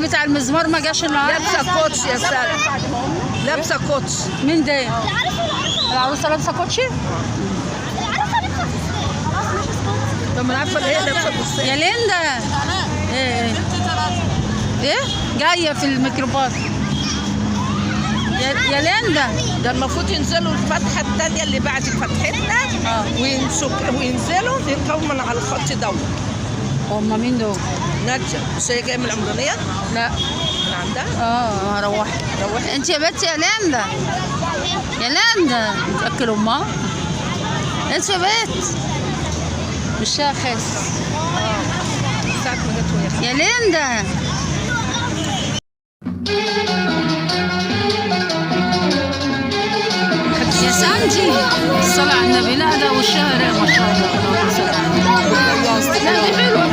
بتاع المزمار ما جاش النهارده؟ لابسه كوتش يا ساره، لابسه كوتش. مين ده؟ العروسه لابسه كوتشي؟ طب ما انا عارفه ان هي لابسه بصي يا ليندا. ايه جايه في الميكروباص يا ليندا. ده المفروض ينزلوا الفتحه الثانيه اللي بعد فتحتنا وينزلوا يركبوا من على الخط دوت. هم مين دول؟ ناديه مش هي جايه من العمرانيه؟ لا من عندها؟ هروح. انت يا بنتي يا ليندا، يا ليندا بتاكل امها. انت يا بنت وشها خاس. ساعه ما جت وهي يا ليندا. يا سانجي الصلاة على النبي. لا ده وشها رايق ما شاء الله. لا دي حلوة.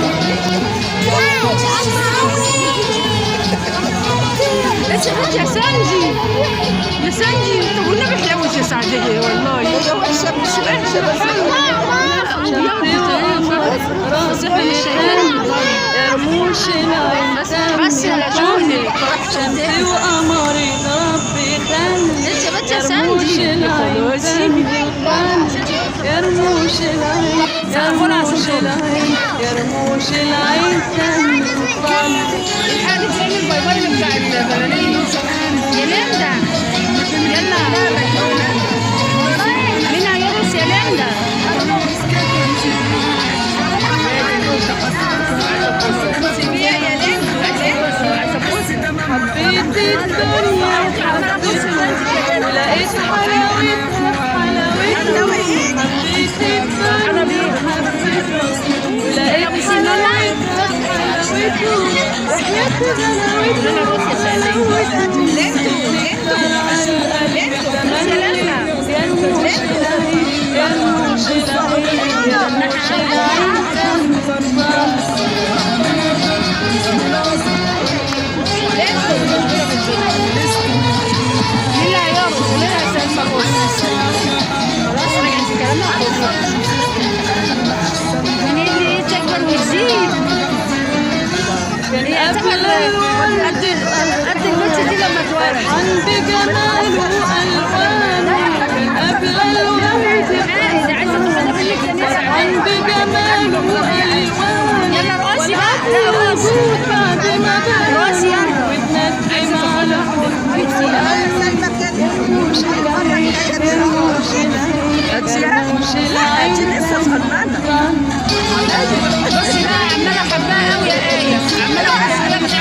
انت يا سانجي، يا سانجي طب والنبي حلوة يا سعدية والله. هي وحشه مش وحشه بس بس احنا مش شايفين. بس يا جوني شمسي وقمري ربي خلي انت يا بنت يا سانجي. يا رموش العين يا رموش العين يا رموش العين الحاجة زي البايباي بتاع البلالين. يا ليندا يلا مين هيرقص يا ليندا؟ سيبيها يا ليندا. حبيت الدنيا وحبيتها ولقيت حلاوتها حلاوتها حبيت الدنيا وحبيتها ولقيت حلاوتها حلاوتها وحياة قد البنت دي لما اتولد عند جمال وألوان قبل الورد عند جمال وألوان يلا رقصي بقى. وجود بعد ما رقصي يلا. وتندم على حبك يرموش العين يرموش العين لسه صغننه. بصي بقى عماله حباها قوي يا ايه، عماله احبها مش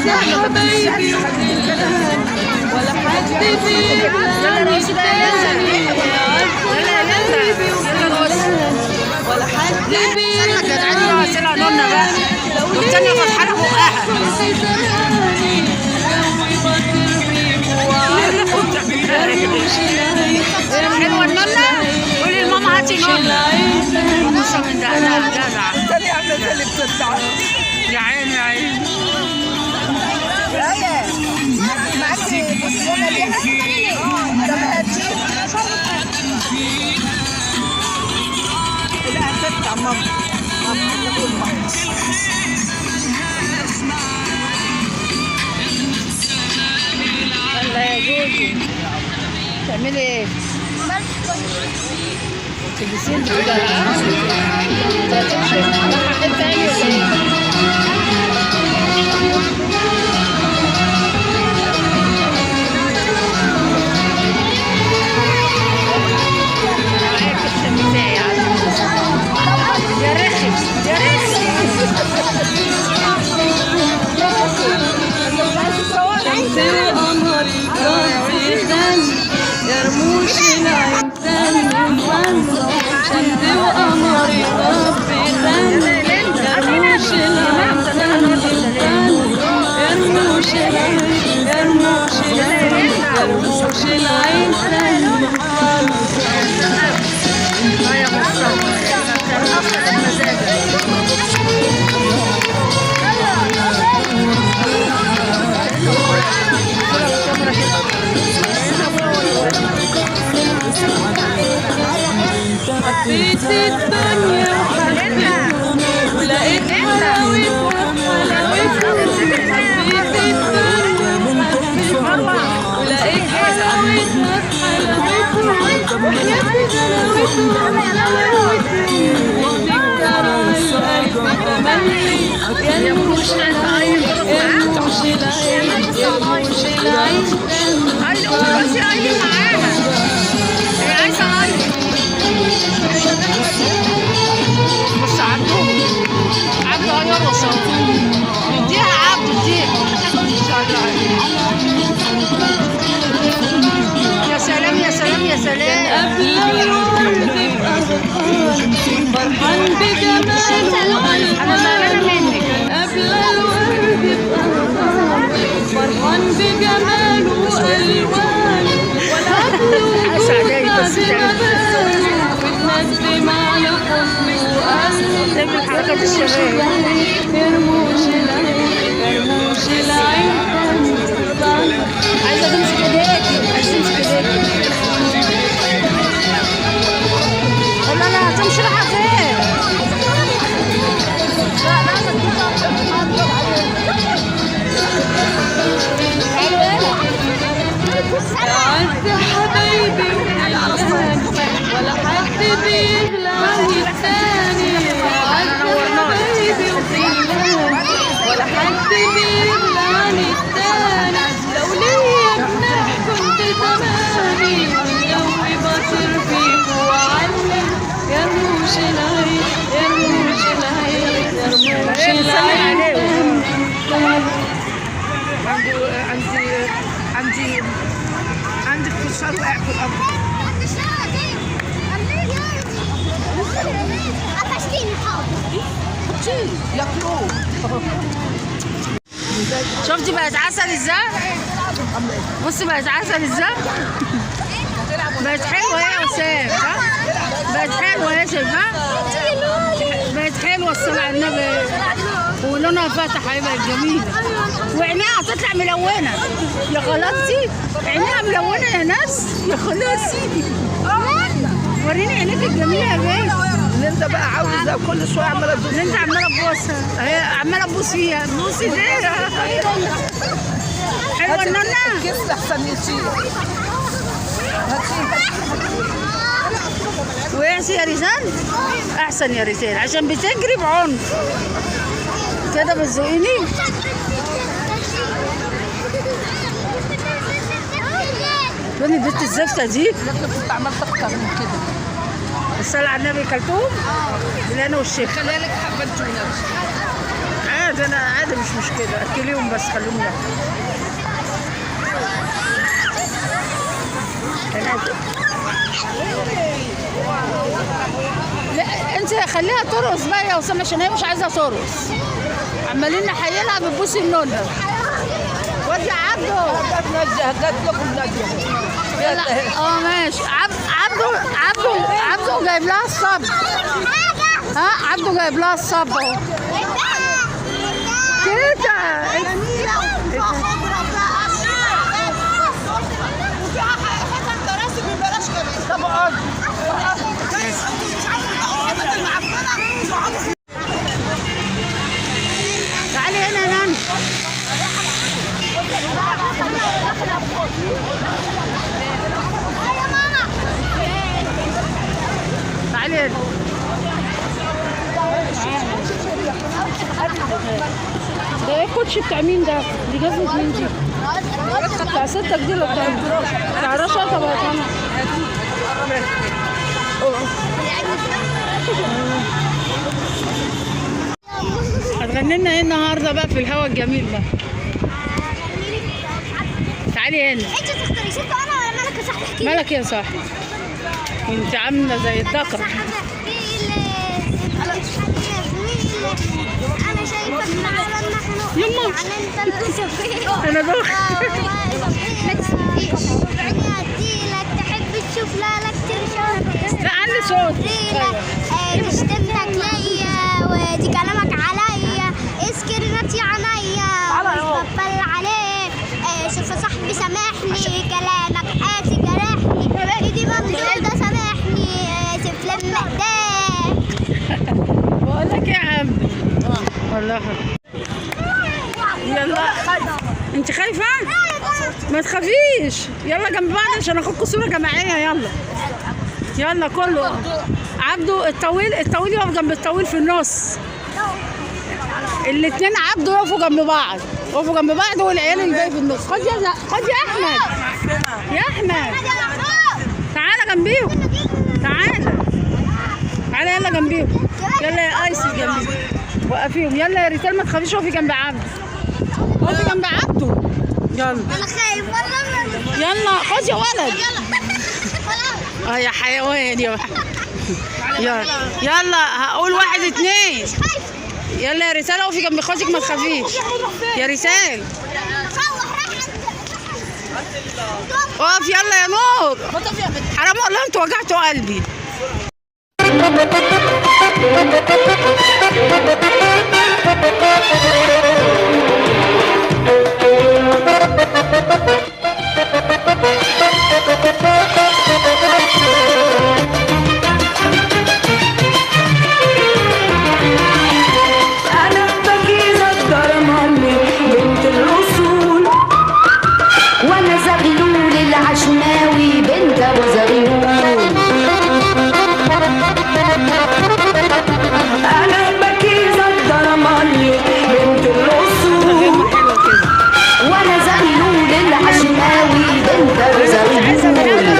يا حبايبي ولا حد بيبقى تاني ولا حد حلوه النونه. قولي لماما هاتي نونه. بصوا من ده انا جدع. الثانيه عامله زي اللي بتطلع. يا عيني يا عيني. معاكي بصونه ليها. طب هاتي. لا هتطلع ماما. يلا يا جوجو تعملي ايه؟ تلبسين كده حاجات تانية ولا ايه؟ يا رخي يا رخي. شمسي وقمري ربي خلي يا رموش العين تاني شمسي وقمري ربي خلي يا رموش العين تاني حبيت الدنيا وحبيت ولقيت حلاوتها حلاوتها حبيت الدنيا وحبيت ولقيت حلاوتها حلاوتها وحياة جلاوتها وتذكر القلب تملي يا نوش العين يا نوش العين يا نوش العين بص عبده هيرقص اديها عبده اديها يا سلام يا سلام يا سلام قبل الورد بأغصان فرحان بجماله انا زعلانه منك قبل الورد بأغصان فرحان بجماله وألوانه ولا وتندم على حزنه وقلبه تعمل حركه الشباب يا رموش العين يا رموش العين عايزه تمسك ايديكي عايزه تمسك ايديكي لا لا تمشي رايحه فين؟ لا لا عز حبايبي وحناني ولا حد بيغلى عن التاني عز حبايبي وحناني ولا حد بيغلى عن التاني لو ليا جناح كنت زماني والجو بطير فيك وعلم يا رموش العين يا رموش العين يا رموش العين عندي فشار واقع في الارض. ياكلوه. شفتي بقت عسل ازاي؟ بصي بقت عسل ازاي؟ بقت حلوه يا وسام صح؟ بقت حلوه يا شايفها؟ بقت حلوه الصلاة على النبي ولونها فاتح هيبقى جميله وعينيها هتطلع ملونه يا خلاصتي عينيها ملونه يا ناس يا خلاصي وريني عينيك الجميله يا بيه اللي انت بقى عاوزها كل شويه عماله تدوس اللي انت عماله تبوسها هي عماله تبوس فيها بوسي فيها حلوه النونه كيس احسن يشيل. ويعسي يا ريزان احسن يا ريزان عشان بتجري بعنف كده بتزقيني فين البنت الزفته دي؟ كنت عملت اكتر من كده. الصلاة على النبي كلتوهم بالهنا والشفا خليها لك حبه تونه. عادي انا عادي مش مشكله اكليهم بس خليهم ياكلوا لا انت خليها ترقص بقى يا وسام عشان هي مش عايزه ترقص عمالين نحيلها بتبوسي النونه ودي عبده جات لكم ناديه. اه ماشي عبده جايب لها الصب ها عبده جايب لها الصب اهو كده تعالي هنا يا نانا تعالي هنا ده ايه الكوتشي بتاع مين ده؟ دي جزمة مين دي؟ بتاع ستك دي ولا بتاع رشا؟ طب انا هتغني لنا ايه النهارده بقى في الهوا الجميل ده؟ تعالي هنا. انت تختاري ست انا ولا مالك يا صاحبي؟ احكي مالك يا صاحبي؟ انت عامله زي الذكر. انا شايفك من عالم مخنوق يما. يعني انت اللي شفيق انا دخت. ما تسكتيش عيني هديلك تحب تشوف لك ترشاك لا عندي صوت. دي شتمتك ليا ودي كلامك عليا اسكرنتي عينيا مش ببل عليك شوف يا صاحبي سامحني كلامك قاسي جرحني ايدي ممدودة والله يلا. انت خايفة؟ ما تخافيش، يلا جنب بعض عشان اخدكم صورة جماعية. يلا يلا كله. عبده الطويل يقف جنب الطويل في النص. الاتنين عبده يقفوا جنب بعض، والعيال اللي جاي في النص. خد يا احمد، يا احمد تعالى جنبيهم، تعالى يلا جنبيهم. يلا يا ايسي جنبيهم، وقفيهم. يلا يا ريتال ما تخافيش، وقفي جنب عبده، يلا. انا خايف والله. يلا خد يا ولد. يا حيوان يلا هقول 1 2. يلا يا رسالة اقفي جنب اخواتك ما تخافيش يا رسالة. اقف يلا يا نور. حرام والله انتوا وجعتوا قلبي. أنا بكيزة الدرمالي بنت الأصول، وأنا زغلول العشماوي بنت أبو زغلول. أنا بكيزة الدرمالي بنت الأصول، وأنا زغلول العشماوي بنت أبو زغلول.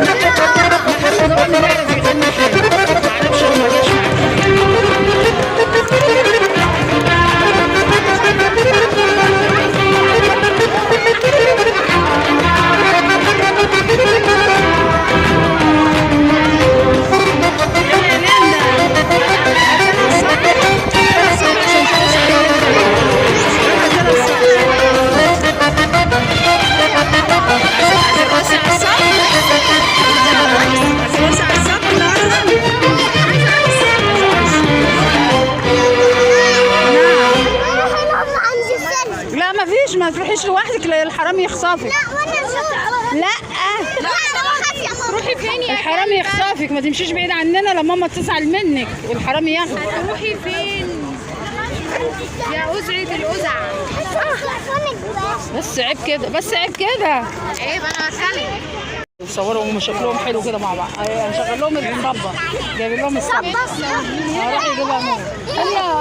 ما تروحيش لوحدك، الحرامي يخطفك. لا روحي فين يا الحرامي يخطفك، ما تمشيش بعيد عننا لما ماما تزعل منك والحرامي ياخدك. روحي فين يا أزعة الأزع؟ بس عيب كده، عيب. انا هسلم. صوروا هم شكلهم حلو كده مع بعض. هنشغل لهم الصبة، جايبين لهم الصبة. راح يجيبها نور.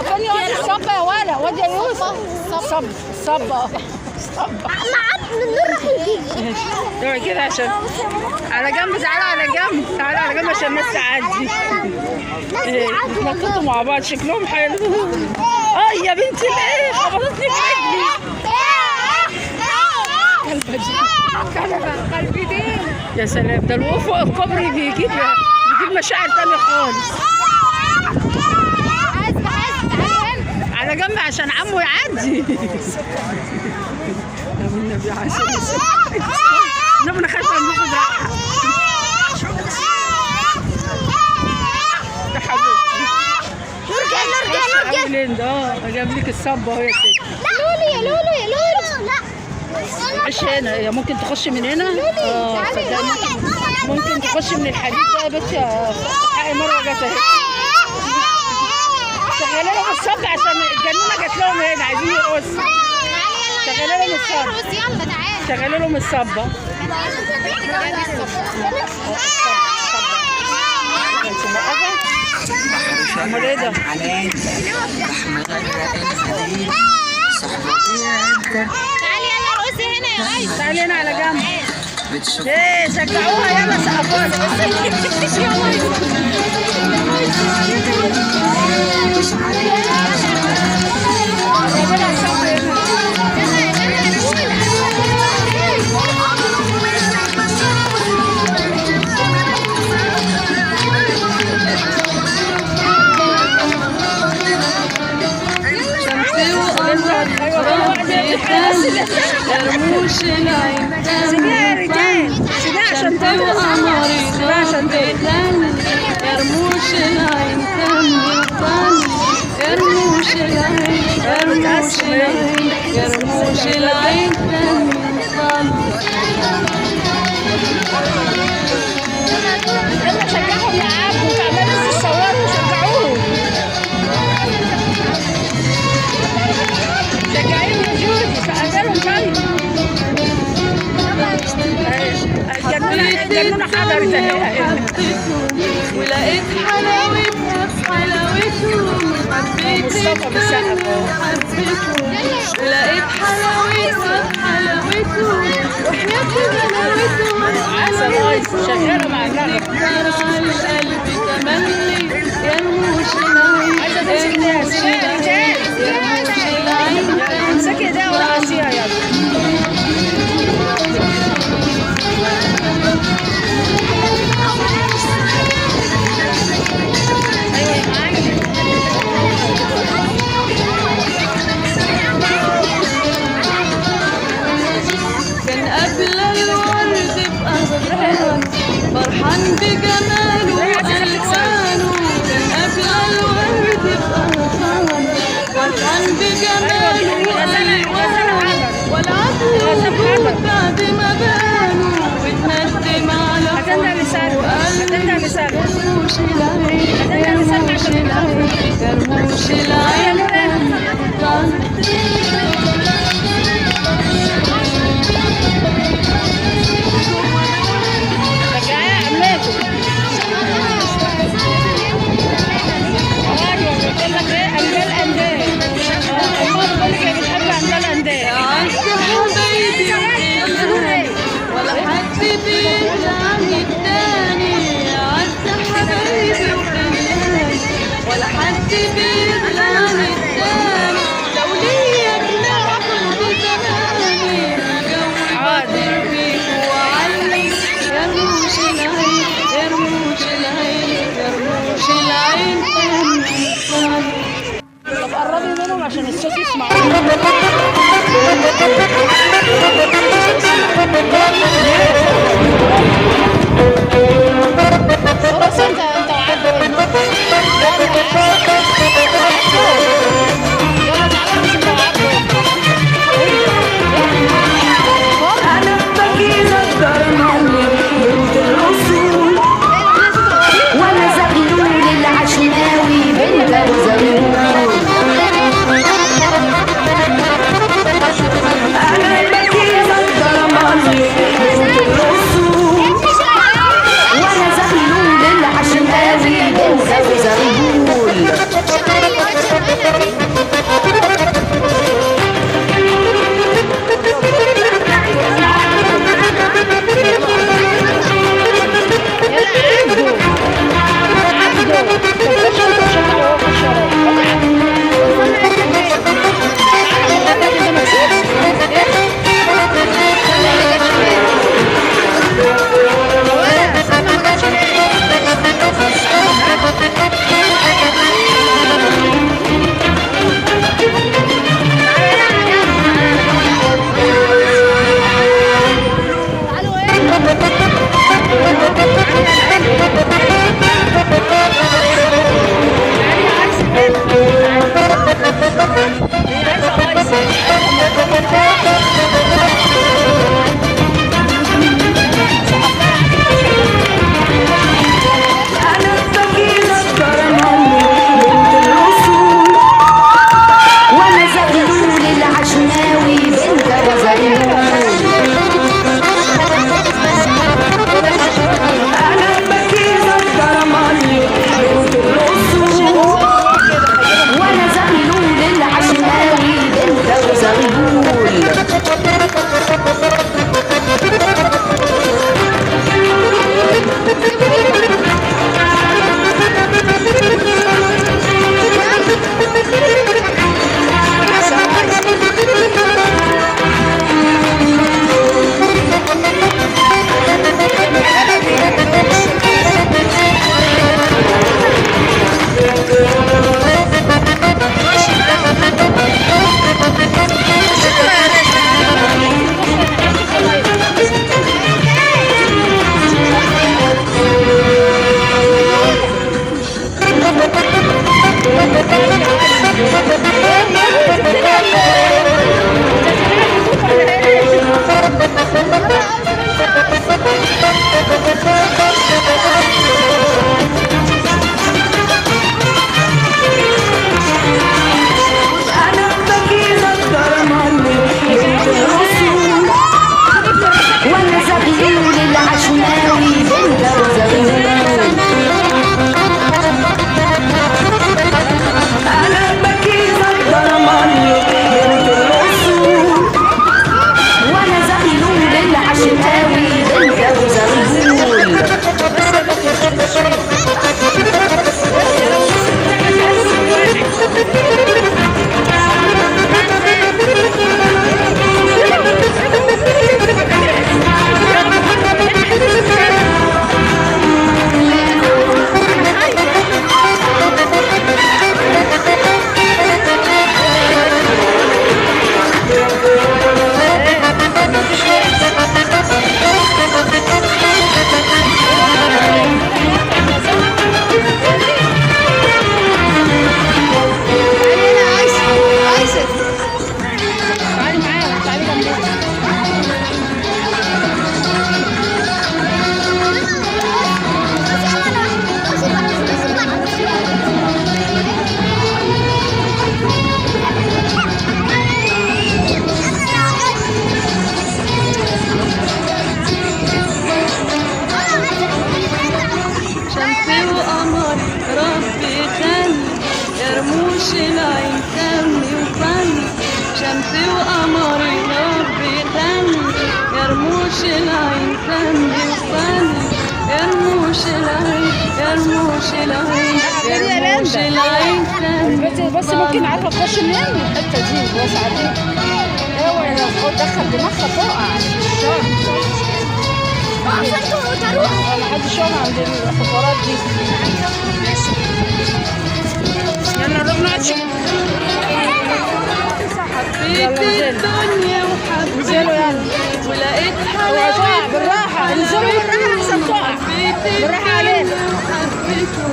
ثانية وادي الصبة يا ولا، وادي يا يوسف. الصبة النور راح يجي. روحي كده عشان على جنب. تعالوا على جنب عشان الناس تعدي. نططوا مع بعض شكلهم حلو. يا بنتي الايه خبطتني في رجلي. قلبي يا سلام، ده الوقوف فوق الكوبري بيجيب مشاعر تانية خالص. على جنب عشان عمو يعدي. يا النبي عسل. النبي انا خايفه ناخد راحه. يا حبيبتي نرجع. جاب لك الصبه اهو يا ستي. يا لولو لا عيش هنا. هي ممكن تخش من هنا. ممكن تخش من الحديد ده. بس حقي مره جت اهي. شغلي لهم الصب عشان الجنونه جت لهم هنا عايزين يرقصوا. شغلي لهم الصب. يلا تعالى. شغلي لهم الصبه. امال ايه ده؟ تعالي يلا ارقصي هنا يا ايس. تعالي هنا على جنب. ايه شجعوها يلا سقفوها. رموش العين سيبيها يا رجال، سيبيها عشان عشان رموش العين رموش العين يلا شجعهم يا عبد وتعالوا تصوروا وشجعوهم. حضرت اهي. ولقيت حلاوتها في حلاوتهم حبيتك حبيتهم لقيت حلاوتها في حلاوتهم وحياة غلاوتهم عسل شغاله مع النغمه. القلب تملي يا رموش العين عايزه تمسكي ده امسكي ده ورقصيها يلا. كان قبل الورد بأغصان فرحان بجماله وألوانه كان قبل الورد بأغصان فرحان بجماله وألوانه والعطر وجود بعد ما بانوا وتندم على حبه وقلبي كرموش العين كرموش العين كرموش العين ولا حد بيدعم التاني عز حبايبي وخلاني ولا حد بيدعم التاني لو ليا جناح كنت زماني هجوي فيك وعلي يا رموش العين يا رموش العين يا رموش العين. طب قربي منهم عشان الصوت يسمع. خلاص انت وعدوا يلا تعالى مش انت وعدوا. أنا بجيزة الدرمالي بنت الأصول وأنا زغلول العشماوي بنت الزغلول. أنا بجيزة الدرمالي بنت الأصول وقمر ربي خلي يا رموش العين سمي وفني شمسي وقمري ربي خلي يا رموش العين سمي وفني يا رموش العين يا رموش العين يا رموش العين سمي بس ممكن عارفه تخش منين الحته دي الواسعه دي. اوعي لو دخل دماغها تقع. محدش يقع عند الحفارات دي. يلا نروح نقعد حبيت الدنيا وحبيت انزلوا يلا ولقيت اوعي تقع بالراحه. انزلوا بالراحه احسن تقع. بالراحه عليك. حبيته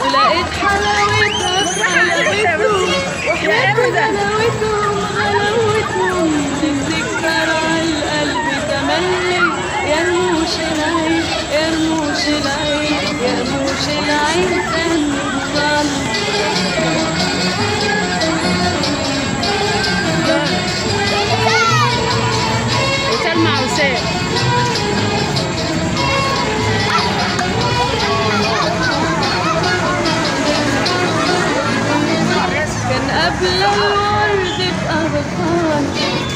ولقيت حلاوتها في حلاوته وحياة غلاوتهم غلاوتهم تذكر على القلب تملي يا رموش العين يا رموش العين يا رموش العين تنصل وسلمى وسام. كان قبل الورد بأغصان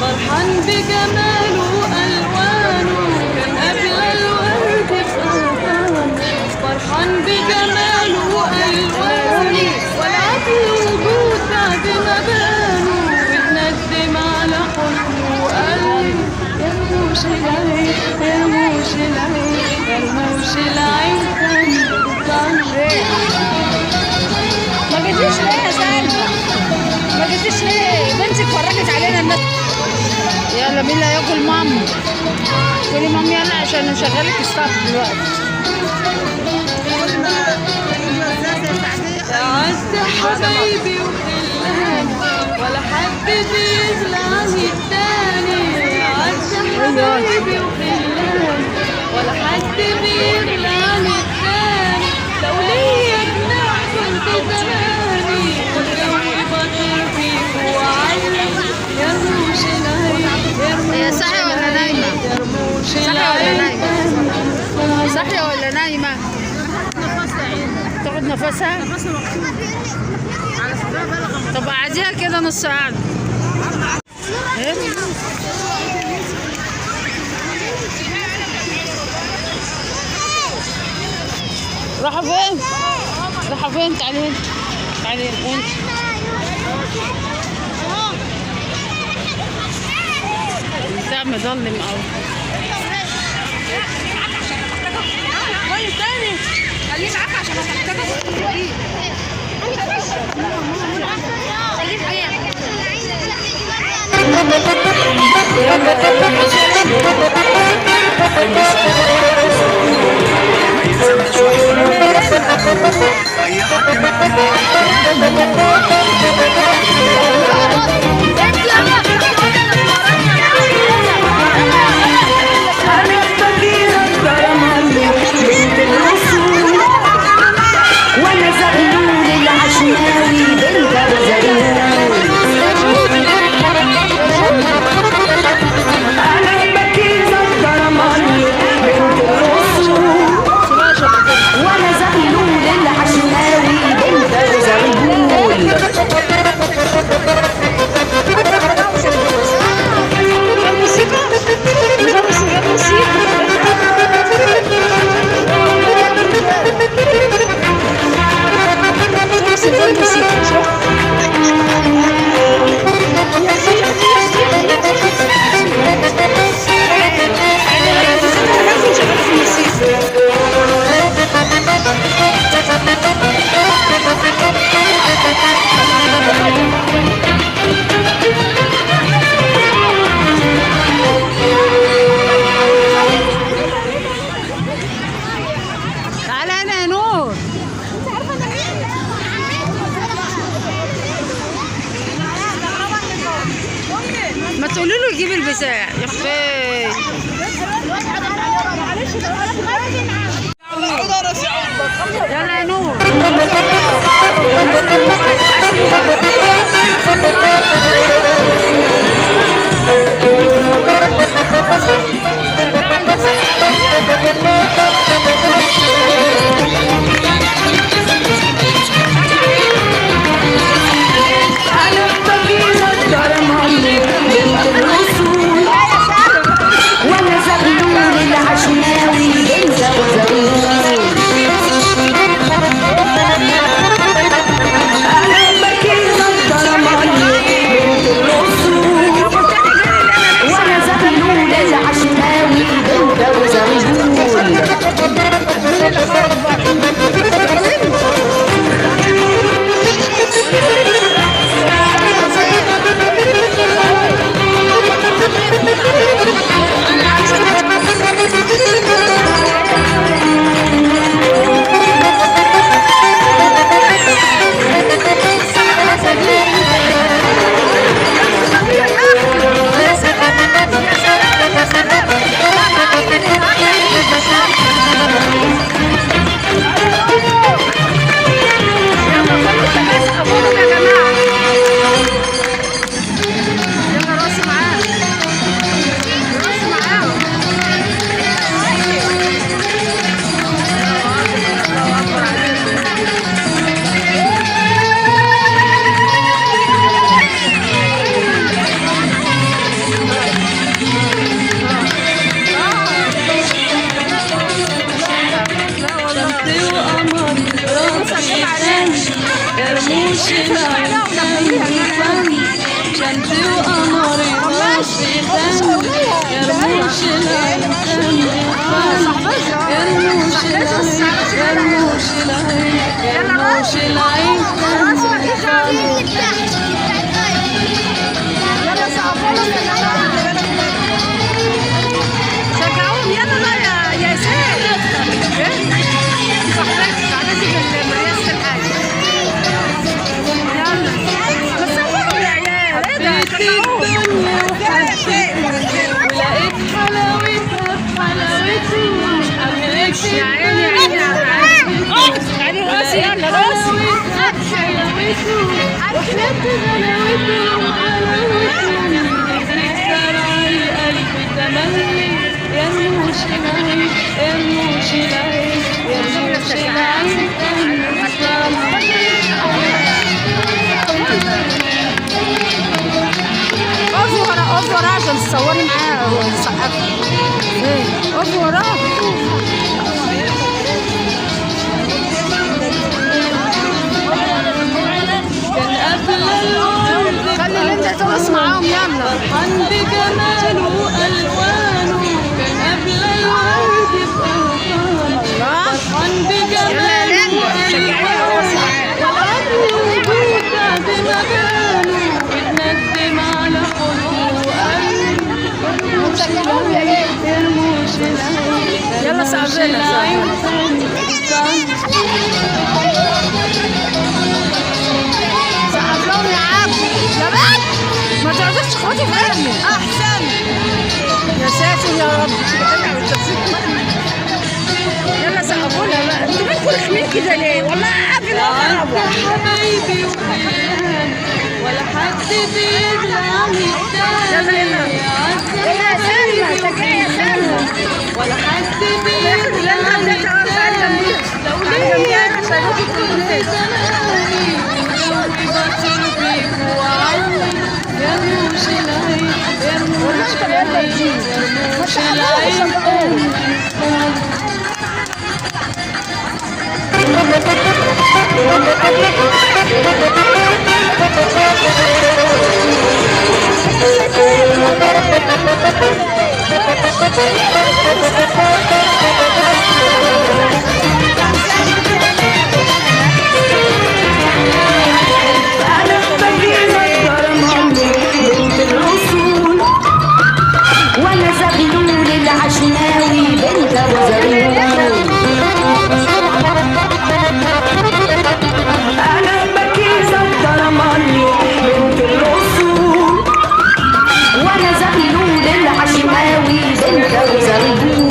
فرحان بجماله وألوانه كان قبل الورد بأغصان فرحان بجماله وألوانه والعدل وجود بعد ما بانه واتندم على حسنه وقال يا رموش العين يا رموش العين يا رموش العين ما جيتيش ليه يا سلمى؟ ما جيتيش ليه؟ بنتك فرجت علينا الناس. يلا مين اللي هياكل ماما؟ قولي ماما يلا عشان نشغلك ستاف دلوقتي. عز حبايبي وخلاني ولا حد بيغلى عن التاني عز حبايبي وخلاني ولا حد بيغلى عن التاني لو ليا جناح كنت زماني والجو بطير فيك وعلي يا رموش العين يا رموش هي صاحية ولا نايمة؟ يا رموش صاحية ولا العين نايمة؟ صاحية ولا نايمة؟ تاخد نفسها؟ طب قعديها كده نص قعدة. ايه؟ راحوا فين؟ راحوا فين؟ تعالي هنا. تعالي هنا وانت. البتاع مظلم قوي. خليه معاك عشان احطك وانا زغلول العشماوي بالجرزرين انا بكيزة الدرماني بنت الرسول وانا زغلول العشماوي بالجرزرين تعالى هنا يا نور. ما تقولي له يجيب البتاع يا اختي. يلا يا نور. يا رموش العين شمسي وقمري نصي خان يا رموش العين يا رموش العين يا رموش العين يا رموش العين شجعوهم يلا بقى يا ياسين. صاحبتي تعالي بالمرياسة الحاجة. يلا بس صوروا يا عيال. ايه ده؟ شجعوهم. ولقيت حلاوتها بحلاوتي حبيتك يا عيني يا عيني يا عيني. تعالي راسي يلا راسي. حلاوته أحلت غلاوته وحلاوته تكسر القلب تملي يا رموش العين يا رموش العين يا رموش العين اقفي وراه عشان تصوري معاه وتسقفي. اقفي وراه. كان قبل الورد خلي اللي انت ترقص معاهم يلا. فرحان بجماله وألوانه كان قبل الورد بأوطانه فرحان بجماله وألوانه والعمر وجود بعد ما بانه اتندم على حبه وقلبه يا رموش العين يلا سقفنا. سقفلهم يا عم. يا بنت ما تقعديش تخبطي في امي. احسن. يا ساتر يا رب. يلا سقفونا بقى. انتوا مالكوا رخمين كده ليه؟ والله عافي لو يا حبايبي وخيال ولا حد بيطلع يلا يلا. يا سلمى شجعي يا سلمى. ولا حد يا اخي اللي انا عديتها واقفه قاعده جنبيها. لو قاعده جنبيها ليا عشان اجي كل زماني قلبي بطل فيك وعوني يا رموش العين يا رموش العين يا رموش العين أنا بجيلك برماني بنت الأصول وأنا زغلول العشناوي بنت أبو زغلول أنا بجيلك برماني بنت الأصول وأنا زغلول العشناوي بنت أبو زغلول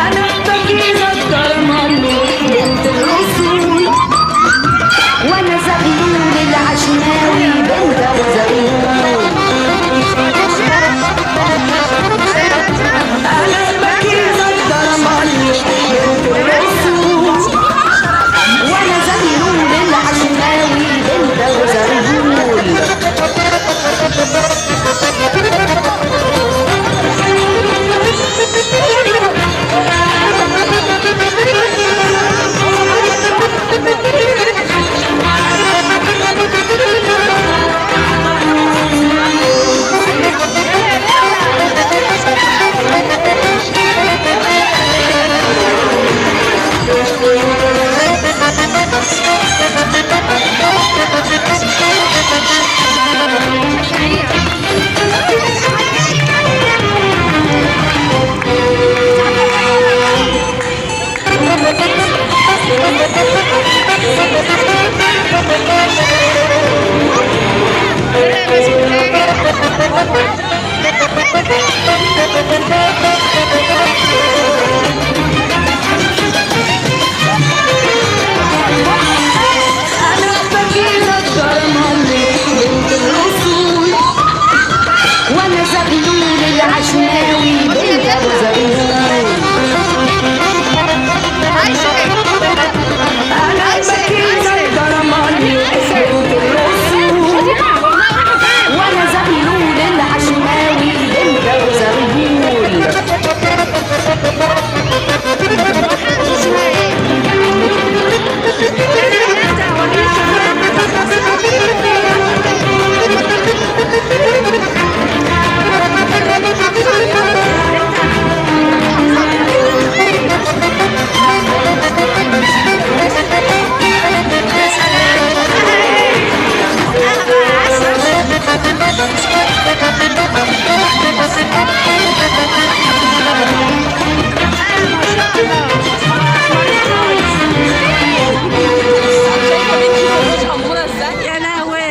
أنا بجيلك برماني بنت الأصول وأنا زغلول العشناوي بنت أبو زغلول أنا بجيلك برماني بنت الأصول وأنا زغلول العشناوي بنت أبو زغلول أنا فقيرة الدرمالي بنت الأصول، وأنا زغلول العشماوي بنت أبو زغلول. أنا فقيرة الدرمالي بنت الأصول، وأنا زغلول العشماوي بنت أبو زغلول. يا لهوي.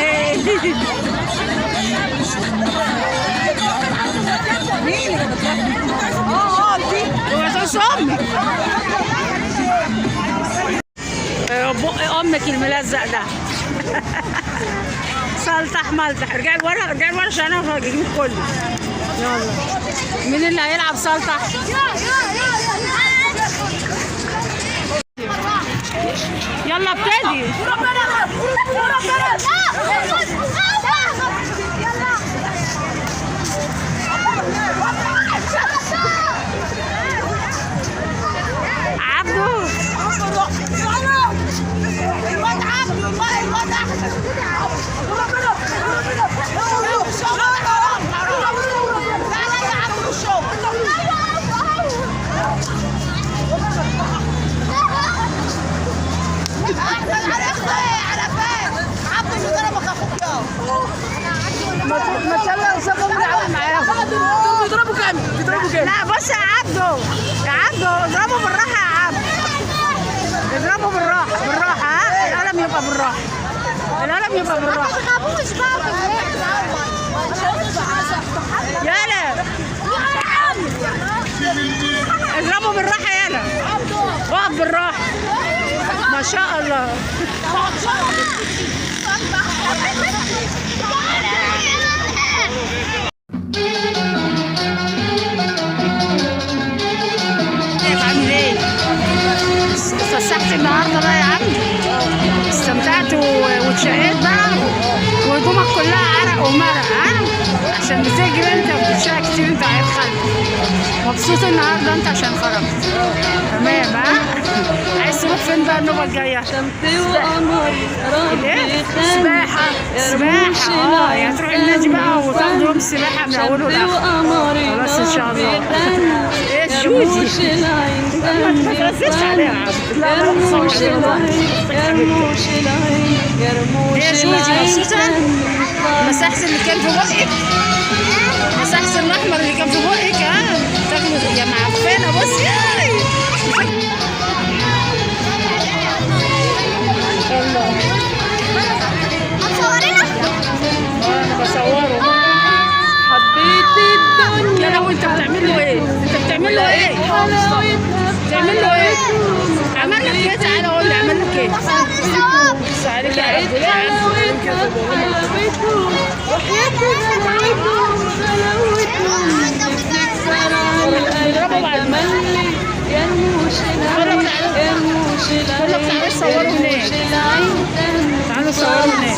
هو ده امك. بق امك الملزق ده. سلطح ملطح. ارجعي لورا ارجعي لورا عشان انا هجيب كله. يلا مين اللي هيلعب سلطح؟ يلا ابتدي. عبدو ما شاء الله وسابهم يلعبوا معاهم. بيضربوا كام؟ بيضربوا كام؟ لا بص يا عبدو يا عبدو اضربوا بالراحه يا عبدو. اضربوا بالراحه بالراحه. ها القلم يبقى بالراحه. القلم يبقى بالراحه. ما تخافوش بقى. يلا اضربوا بالراحه يلا. اقف بالراحه. ما شاء الله. عامل ايه؟ اتفسحت النهارده بقى يا عم؟ استمتعت واتشقيت بقى وهدومك كلها عرق ومرق. ها؟ عشان بتجري انت وبتتشقى كتير انت وعيال خالتك. مبسوط النهارده انت عشان خرجت. تمام. ها؟ عايز تروح فين بقى النوبه الجايه؟ ايه؟ سباحه. سباحه. يعني تروح النادي بقى وتاخد يوم سباحه من اوله لاخره. خلاص ان شاء الله. ايه جوزي؟ ما تركزش عليها يا عبد. لا لا تصور ايه جوزي مبسوطه؟ المساحس اللي كان في بقك؟ المساحس الاحمر اللي كان في بقك. ها؟ تاكلوا يا معفنه. بصي الله. هتصورينا؟ انا بصوره. حبيت الدنيا. يا لو انت بتعمل له ايه؟ انت بتعمل له ايه؟ بتعمل له ايه؟ عمل لك ايه؟ تعالى قول لي عمل لك ايه؟ بص عليك يا عبد تعالوا صوروا هناك. تعالوا صوروا هناك.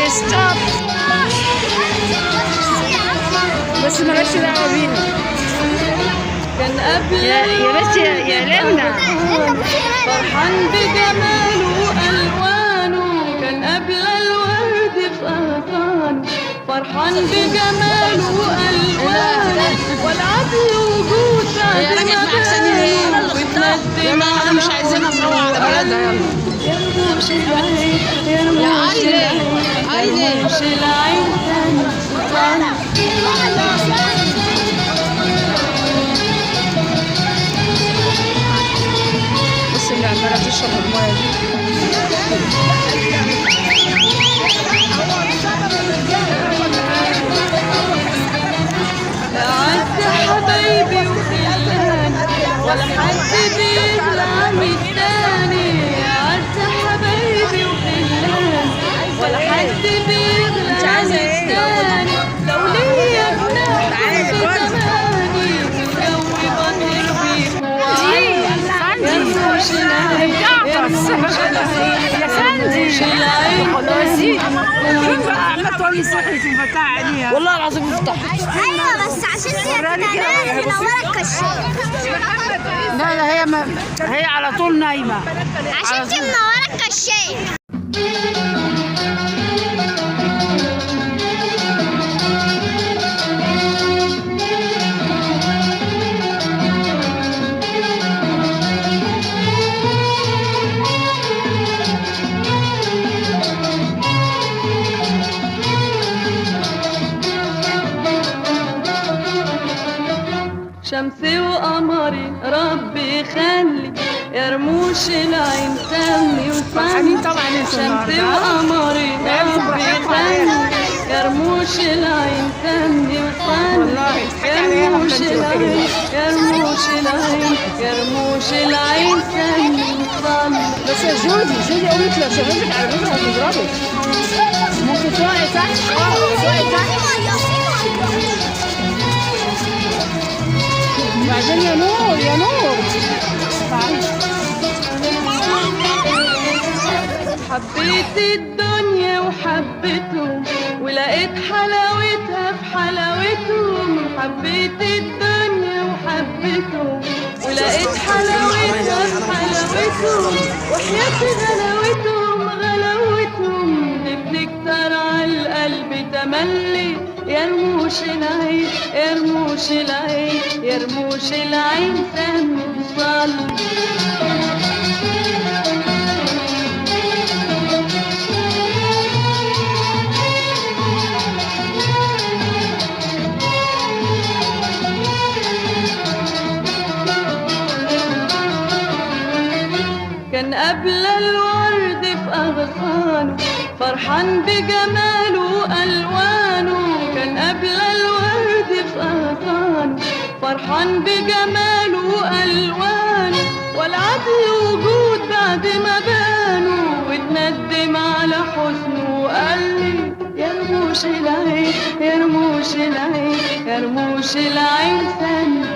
ستوب. بس مالكش دعوه بينا. كان قبل يا بس يا لينا فرحان بجماله وألوانه، كان قبل الورد فرحان فرحان بجماله وألوانه، والعدل وجود هي راجعت معاك ثاني ليه؟ يلا مش عايزينها نروح على بلدها. يلا يا ايلي ايلي اشرب الميه دي. عد حبايبي وخلاني ولا حد بيطلع من التاني. عد حبايبي وخلاني ولا حد بيطلع من التاني. لو ليا جناح زماني والجو بطير بيه يرموش العين يرموش العين يرموش العين. والله العظيم مفتاح. ايوه بس عشان هي منورة الكشاف. لا لا هي على طول نايمه. عشان انت منورة الكشاف. شمسي وقمري ربي يخلي يرموش العين سمي وصلي. شمسي وقمري ربي يخلي يرموش العين سمي وصلي. يرموش العين يرموش العين يرموش العين سمي وصلي. بس يا جودي قومي لو شافتك على فكره هتضربك. ممكن تقعي تحت. تقعي تحت. وبعدين يا نور حبيت الدنيا وحبيتهم ولقيت حلاوتها في حلاوتهم. حبيت الدنيا وحبيتهم ولقيت حلاوتها في حلاوتهم. وحياة غلاوتهم غلاوتهم بتكتر على القلب تملي. يرموش العين يرموش العين يرموش العين سمي وصلي. كان قبل الورد في أغصانه فرحان بجماله وألوانه. كان قبل الورد في أغصانه فرحان بجماله وألوانه. والعدل وجود بعد ما بانوا واتندم على حسنه وقال لي يرموش العين يرموش العين يرموش العين سنة